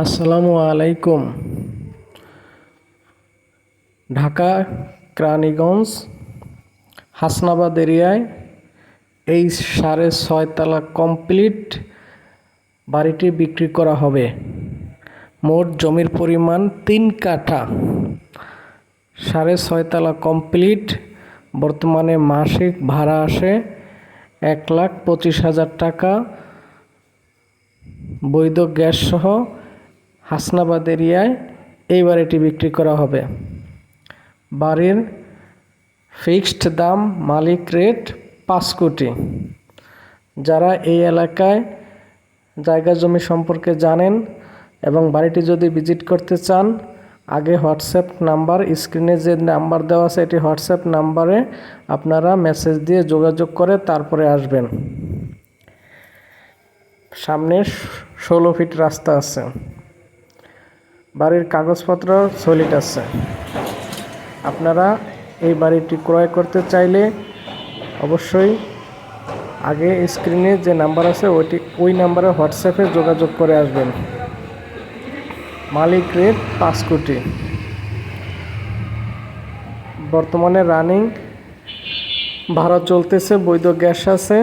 আসসালামু আলাইকুম। ঢাকা কেরানীগঞ্জ হাসনাবাদ এরিয়ায় এই 6.5 তলা কমপ্লিট বাড়িটি বিক্রি করা হবে। মোট জমির পরিমাণ 3 কাঠা। 6.5 তলা কমপ্লিট। বর্তমানে মাসিক ভাড়া আসে 1,25,000 টাকা। বৈধ গ্যাস সহ হাসনাবাদ এরিয়ায় এই বাড়িটি বিক্রি করা হবে। বাড়ির ফিক্সড দাম, মালিক রেট 5 কোটি। যারা এই এলাকায় জায়গা জমি সম্পর্কে জানেন এবং বাড়িটি যদি ভিজিট করতে চান, আগে হোয়াটসঅ্যাপ নাম্বার, স্ক্রিনে যে নাম্বার দেওয়া আছে এটি হোয়াটসঅ্যাপ নাম্বারে আপনারা মেসেজ দিয়ে যোগাযোগ করে তারপরে আসবেন। সামনে 16 ফিট রাস্তা আছে। বাড়ির কাগজপত্র সলিড আছে। আপনারা এই বাড়িটি ক্রয় করতে চাইলে অবশ্যই আগে স্ক্রিনে যে নাম্বার আছে ওই নাম্বারে হোয়াটসঅ্যাপে যোগাযোগ করে আসবেন। মালিক রেট 5 কোটি। বর্তমানে রানিং ভাড়া চলতেছে, বৈধ গ্যাস আছে।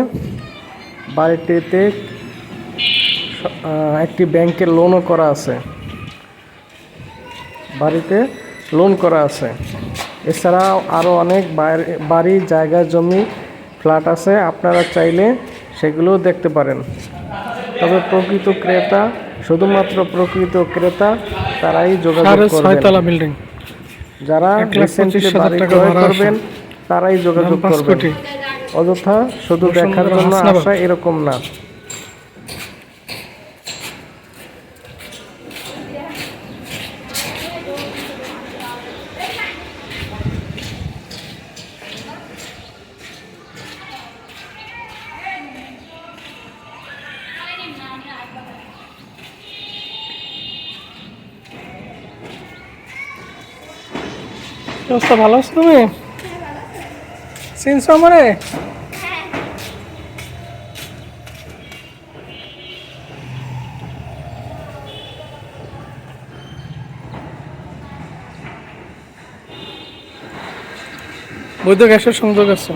বাড়িটিতে একটি ব্যাংকের লোনও করা আছে। বাড়িতে লোন করা আছে। এছাড়াও আরও অনেক বাড়ি, জায়গা, জমি, ফ্ল্যাট আছে। আপনারা চাইলে সেগুলোও দেখতে পারেন। তবে প্রকৃত ক্রেতা, শুধুমাত্র প্রকৃত ক্রেতা তারাই যোগাযোগ করবেন। যারা রিসেন্টলি বাড়ি ক্রয় করবেন তারাই যোগাযোগ করবেন। অযথা শুধু দেখার জন্য আসা এরকম না। অবস্থা ভালো আছো তুমি? চিনছো আমারে? বৈধ গ্যাসের সংযোগ আছে।